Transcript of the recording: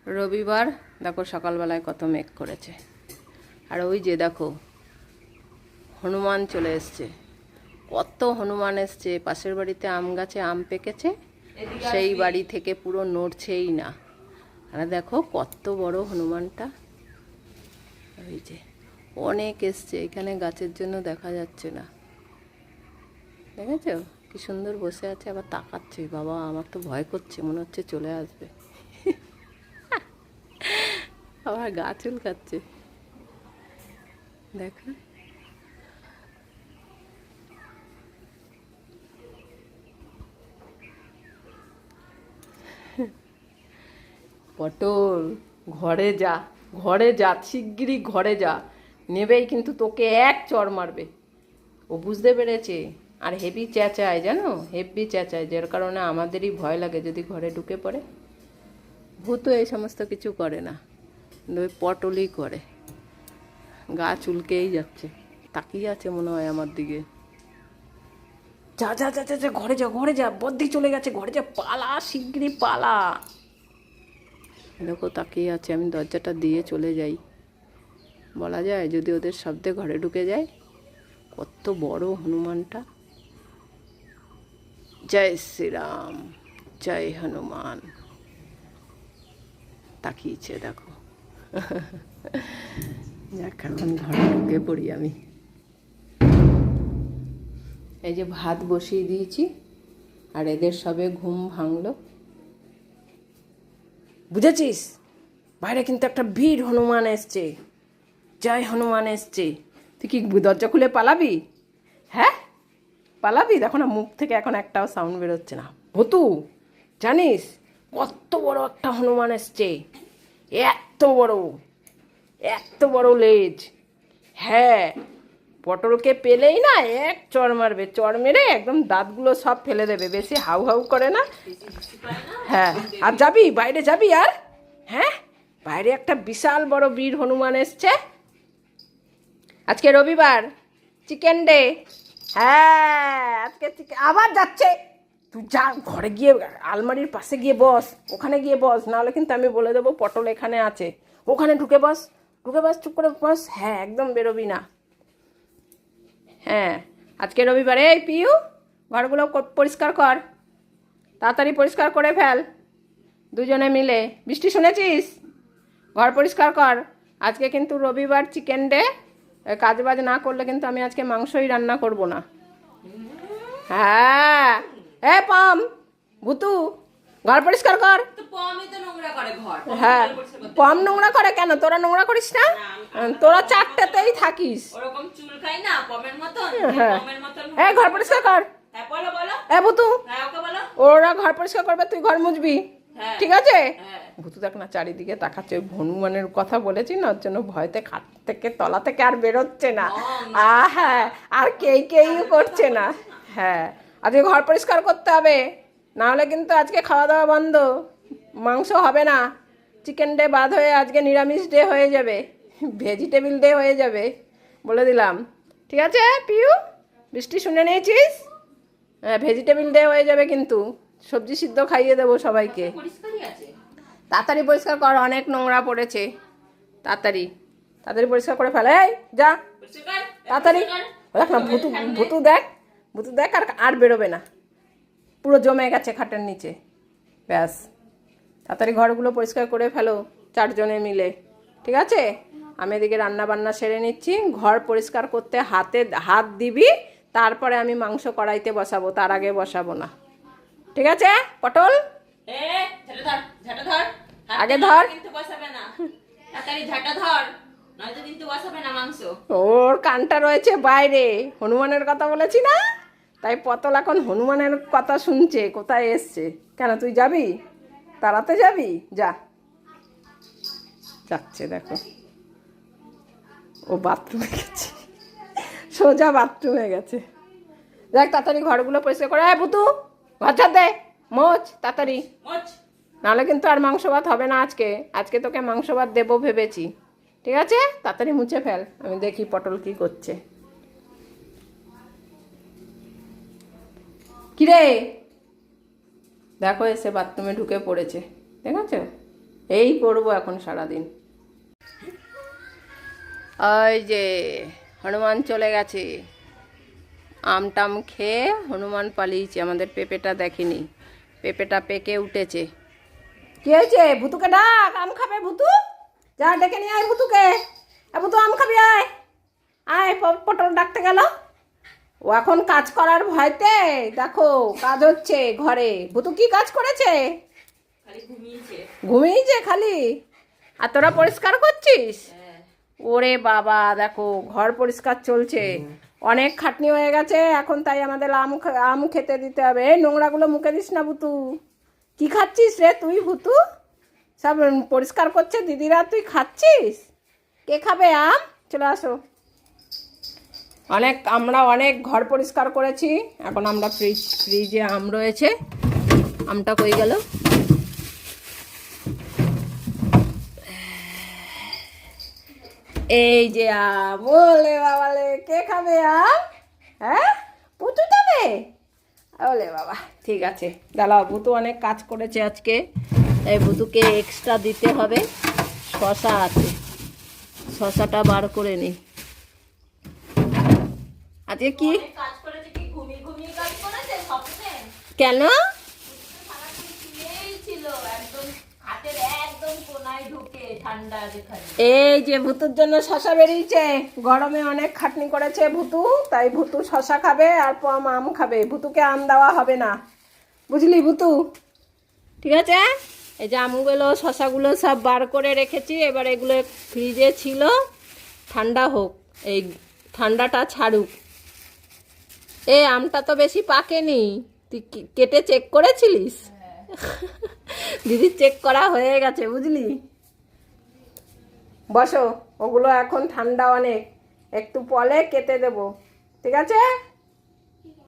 রবিবার দেখো সকালবেলায় কত মেঘ করেছে। আর ওই যে দেখো হনুমান চলে এসছে, কত হনুমান এসছে। পাশের বাড়িতে আম গাছে আম পেকেছে, সেই বাড়ি থেকে পুরো নড়ছেই না। আর দেখো কত বড় হনুমানটা, ওই যে অনেক এসছে। এখানে গাছের জন্য দেখা যাচ্ছে না, দেখেছো কি সুন্দর বসে আছে, আবার তাকাচ্ছে। বাবা আমার তো ভয় করছে, মনে হচ্ছে চলে আসবে। আবার গা চুলকাচ্ছে, দেখো। পটল ঘরে যা, ঘরে যা, শিগগিরই ঘরে যা, নেবেই কিন্তু তোকে এক চড় মারবে। ও বুঝতে পেরেছে। আর হেভি চেঁচায়, জানো, হেভি চেঁচায়, যার কারণে আমাদেরই ভয় লাগে যদি ঘরে ঢুকে পড়ে। ভূত এই সমস্ত কিছু করে না, ওই পটলই করে। গা চুলকেই যাচ্ছে, তাকিয়ে আছে মনে হয় আমার দিকে। যা যা যা যা যা, ঘরে যা, ঘরে যা, বদ্দি চলে গেছে, ঘরে যা, পালা, শিগগিরই পালা। দেখো তাকিয়ে আছে, আমি দরজাটা দিয়ে চলে যাই। বলা যায় যদি ওদের শব্দে ঘরে ঢুকে যায়। কত বড় হনুমানটা। জয় শ্রীরাম, জয় হনুমান। তাকিয়েছে দেখো। যাক এখন ঘরে ঢুকে পড়ি আমি। এই যে ভাত বসিয়ে দিয়েছি, আর এদের সবে ঘুম ভাঙলো, বুঝেছিস? বাইরে কিন্তু একটা বীর হনুমান এসছে, জয় হনুমান এসছে। তুই কি দরজা খুলে পালাবি? হ্যাঁ পালাবি? দেখো না, মুখ থেকে এখন একটাও সাউন্ড বেরোচ্ছে না। ভতু জানিস কত বড় একটা হনুমান এসছে, এত বড়, এত বড় লেজ। হ্যাঁ, পটলকে পেলেই না এক চড় মারবে, চড় মেরে একদম দাঁতগুলো সব ফেলে দেবে। বেশি হাউ হাউ করে না। হ্যাঁ, আর যাবি বাইরে, যাবি আর? হ্যাঁ, বাইরে একটা বিশাল বড় বীর হনুমান এসছে। আজকে রবিবার, চিকেন ডে। হ্যাঁ আজকে চিকেন। আবার যাচ্ছে। তুই যা, ঘরে গিয়ে আলমারির পাশে গিয়ে বস, ওখানে গিয়ে বস, নাহলে কিন্তু আমি বলে দেবো পটল এখানে আছে। ওখানে ঢুকে বস, ঢুকে বস, চুপ করে বস। হ্যাঁ একদম বেরোবি না। হ্যাঁ আজকে রবিবার। এই পিউ, ঘরগুলো পরিষ্কার কর, তাড়াতাড়ি পরিষ্কার করে ফেল, দুজনে মিলে। বৃষ্টি শুনেছিস? ঘর পরিষ্কার কর। আজকে কিন্তু রবিবার, চিকেন ডে। কাজ বাজ না করলে কিন্তু আমি আজকে মাংসই রান্না করব না। হ্যাঁ এ পাম, ভুতু, ঘর পরিষ্কার কর। হ্যাঁ পম নোংরা করে কেন? তোরা নোংরা করিস না? তোরা চারটাতেই থাকিস। হ্যাঁ এ ঘর পরিষ্কার কর। এ ভুতু, ওরা ঘর পরিষ্কার করবে, তুই ঘর মুছবি, ঠিক আছে? ভুতু দেখ না চারিদিকে তাকাচ্ছে। ওই হনুমানের কথা বলেছি না, ওর জন্য ভয়তে খাট থেকে, তলা থেকে আর বেরোচ্ছে না। হ্যাঁ, আর কেই করছে না। হ্যাঁ আজকে ঘর পরিষ্কার করতে হবে, নাহলে কিন্তু আজকে খাওয়া দাওয়া বন্ধ, মাংস হবে না। চিকেন ডে বাদ হয়ে আজকে নিরামিষ ডে হয়ে যাবে, ভেজিটেবিল ডে হয়ে যাবে, বলে দিলাম, ঠিক আছে? পিউ, বৃষ্টি শুনে নিয়েছিস? হ্যাঁ ভেজিটেবিল ডে হয়ে যাবে কিন্তু, সবজি সিদ্ধ খাইয়ে দেবো সবাইকে। তাড়াতাড়ি পরিষ্কার কর, অনেক নোংরা পড়েছে। তাড়াতাড়ি তাড়াতাড়ি পরিষ্কার করে ফেলে। এই যা তাড়াতাড়ি। দেখ না ভুতু, ভুতু দেখ, ভুতু দেখ, আর আর বেরোবে না, পুরো জমে গেছে খাটের নিচে। ব্যাস, তাড়াতাড়ি ঘরগুলো পরিষ্কার করে ফেলো চারজনে মিলে, ঠিক আছে? আমি এদিকে রান্না বান্না সেরে নিচ্ছি। ঘর পরিষ্কার করতে হাত দিবি, তারপরে আমি মাংস কড়াইতে বসাবো, তার আগে বসাবো না, ঠিক আছে? পটল আগে ধর, ওর কানটা রয়েছে বাইরে। হনুমানের কথা বলেছি না, তাই পটল এখন হনুমানের কথা শুনছে। কোথায় এসছে কেন? তুই যাবি, তাড়াতে যাবি, যা। যাচ্ছে দেখো, ও বাথরুমে গেছে, সোজা বাথরুমে গেছে। দেখ তাড়াতাড়ি ঘরগুলো পরিষ্কার করে। ভুতু ঘর ঝাড় দে, মোচ তাড়াতাড়ি, নাহলে কিন্তু আর মাংস ভাত হবে না আজকে। আজকে তোকে মাংস ভাত দেবো ভেবেছি, ঠিক আছে? তাড়াতাড়ি মুছে ফেল, আমি দেখি পটল কি করছে। কিরে, দেখো এসে বাথরুমে ঢুকে পড়েছে, ঠিক আছে? এই করবো এখন সারাদিন। ওই যে হনুমান চলে গেছে, আম টাম খেয়ে হনুমান পালিয়েছে, আমাদের পেঁপেটা দেখেনি, পেঁপেটা পেকে উঠেছে। কি হয়েছে? ভুতুকে ডাক, আম খাবে ভুতু, যা ডেকে নিয়ে আয় ভুতুকে। ভুতু আম খাবি, আয় আয়, পটল ডাকতে গেল। ও এখন কাজ করার ভয়তে দেখো কাজ হচ্ছে ঘরে। ভুতু কি কাজ করেছে? ঘুমিয়েছে খালি। আর তোরা পরিষ্কার করছিস? ওরে বাবা, দেখো ঘর পরিষ্কার চলছে, অনেক খাটনি হয়ে গেছে এখন, তাই আমাদের আম খেতে দিতে হবে। এই নোংরাগুলো মুখে দিস না ভুতু। কি খাচ্ছিস রে তুই ভুতু? সব পরিষ্কার করছে দিদিরা, তুই খাচ্ছিস? কে খাবে আম? চলে আসো। আমরা অনেক ঘর পরিষ্কার করেছি, এখন আমরা ফ্রিজে আম রয়েছে। আমটা কই গেল? এই যে আম। ওলে বাবালে, কে খাবে আম? হ্যাঁ, পুতু খাবে? ওলে বাবা, ঠিক আছে দাঁড়াও, ভুতু অনেক কাজ করেছে আজকে, তাই ভুতুকে এক্সট্রা দিতে হবে। শশা আছে, শশাটা বার করে নি। আজকে কি কেন? এই যে ভুতুর জন্য শশা বেরিয়েছে, গরমে অনেক খাটনি করেছে ভুতু, তাই ভুতু শশা খাবে আর পম আম খাবে। ভুতুকে আম দেওয়া হবে না, বুঝলি ভুতু? ঠিক আছে। এই যে আমগুলো শশাগুলো সব বার করে রেখেছি, এবার এগুলো ফ্রিজে ছিল, ঠান্ডা হোক, এই ঠান্ডাটা ছাড়ুক। এই আমটা তো বেশি পাকেনি, তুই কেটে চেক করেছিলিস? দিদি চেক করা হয়ে গেছে, বুঝলি? বসো, ওগুলো এখন ঠান্ডা অনেক, একটু পরে কেটে দেবো, ঠিক আছে?